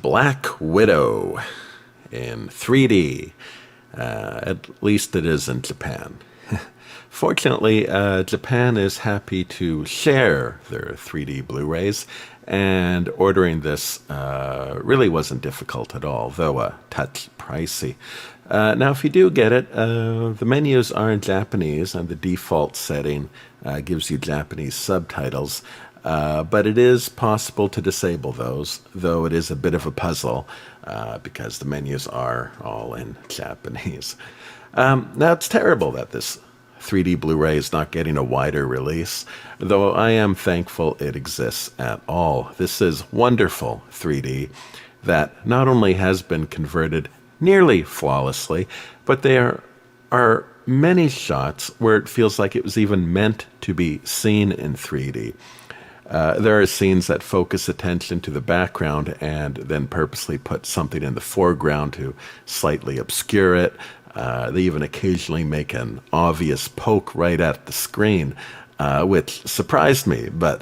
Black Widow in 3D. At least it is in Japan. Fortunately, Japan is happy to share their 3D Blu-rays, and ordering this really wasn't difficult at all, though a touch pricey. Now, if you do get it, the menus are in Japanese, and the default setting gives you Japanese subtitles. But it is possible to disable those, though it is a bit of a puzzle because the menus are all in Japanese. Now, it's terrible that this 3D Blu-ray is not getting a wider release, though I am thankful it exists at all. This is wonderful 3D that not only has been converted nearly flawlessly, but there are many shots where it feels like it was even meant to be seen in 3D. There are scenes that focus attention to the background and then purposely put something in the foreground to slightly obscure it. They even occasionally make an obvious poke right at the screen, which surprised me, but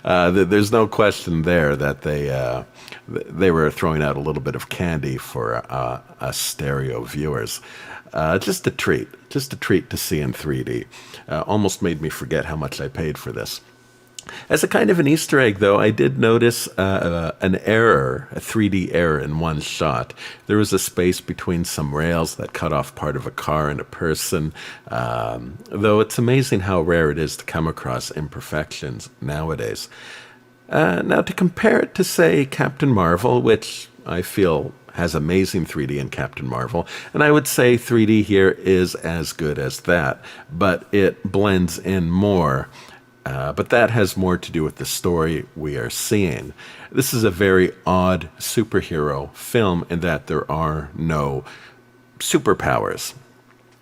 there's no question there that they were throwing out a little bit of candy for us stereo viewers. Just a treat to see in 3D. Almost made me forget how much I paid for this. As a kind of an Easter egg, though, I did notice an error, a 3D error in one shot. There was a space between some rails that cut off part of a car and a person, though it's amazing how rare it is to come across imperfections nowadays. Now, to compare it to, say, Captain Marvel, which I feel has amazing 3D in Captain Marvel, and I would say 3D here is as good as that, but it blends in more. But that has more to do with the story we are seeing. This is a very odd superhero film in that there are no superpowers.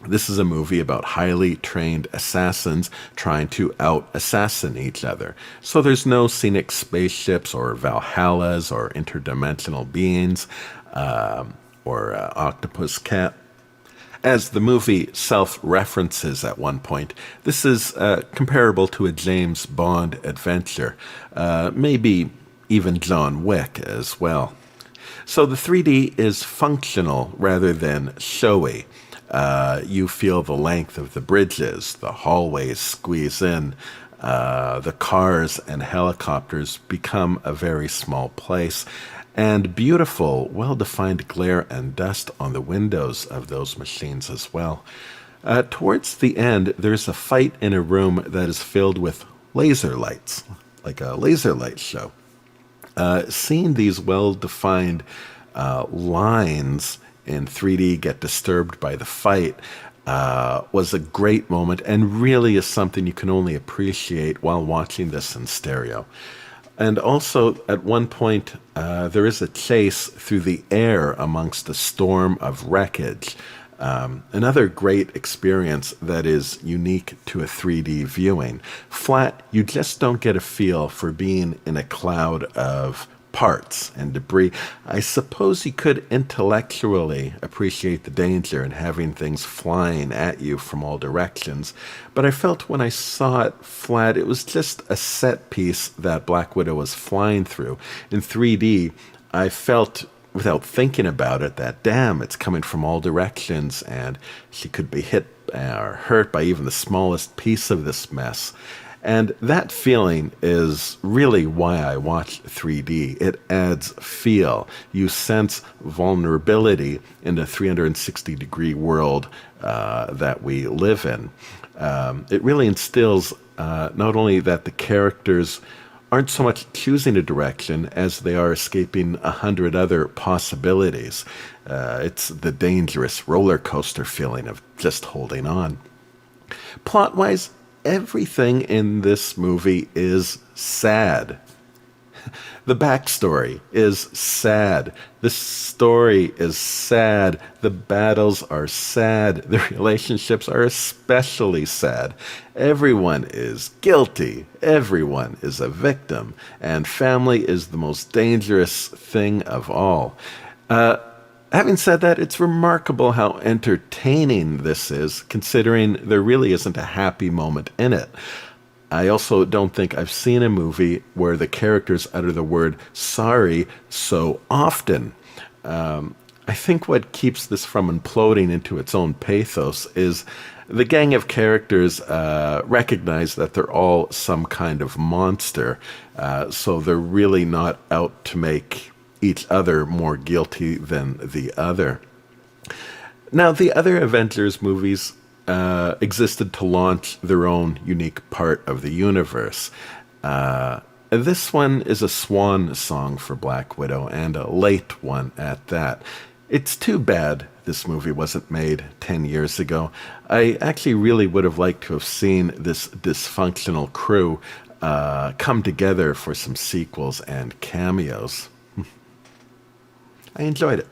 This is a movie about highly trained assassins trying to out-assassin each other. So there's no scenic spaceships or Valhallas or interdimensional beings or octopus cat. As the movie self-references at one point, this is comparable to a James Bond adventure, maybe even John Wick as well. So the 3D is functional rather than showy. You feel the length of the bridges, the hallways squeeze in, the cars and helicopters become a very small place, and beautiful, well-defined glare and dust on the windows of those machines as well. Towards the end, there's a fight in a room that is filled with laser lights, like a laser light show. Seeing these well-defined lines in 3D get disturbed by the fight was a great moment and really is something you can only appreciate while watching this in stereo. And also, at one point, there is a chase through the air amongst a storm of wreckage. Another great experience that is unique to a 3D viewing. Flat, you just don't get a feel for being in a cloud of parts and debris. I suppose you could intellectually appreciate the danger in having things flying at you from all directions, but I felt when I saw it flat, it was just a set piece that Black Widow was flying through. In 3D, I felt, without thinking about it, that damn, it's coming from all directions and she could be hit or hurt by even the smallest piece of this mess. And that feeling is really why I watch 3D. It adds feel. You sense vulnerability in the 360-degree world that we live in. It really instills not only that the characters aren't so much choosing a direction as they are escaping 100 other possibilities. It's the dangerous roller coaster feeling of just holding on. Plot-wise, everything in this movie is sad. The backstory is sad. The story is sad. The battles are sad. The relationships are especially sad. Everyone is guilty. Everyone is a victim. And family is the most dangerous thing of all. Having said that, it's remarkable how entertaining this is, considering there really isn't a happy moment in it. I also don't think I've seen a movie where the characters utter the word sorry so often. I think what keeps this from imploding into its own pathos is the gang of characters recognize that they're all some kind of monster, so they're really not out to make each other more guilty than the other. Now, the other Avengers movies existed to launch their own unique part of the universe. This one is a swan song for Black Widow, and a late one at that. It's too bad this movie wasn't made 10 years ago. I actually really would have liked to have seen this dysfunctional crew come together for some sequels and cameos. I enjoyed it.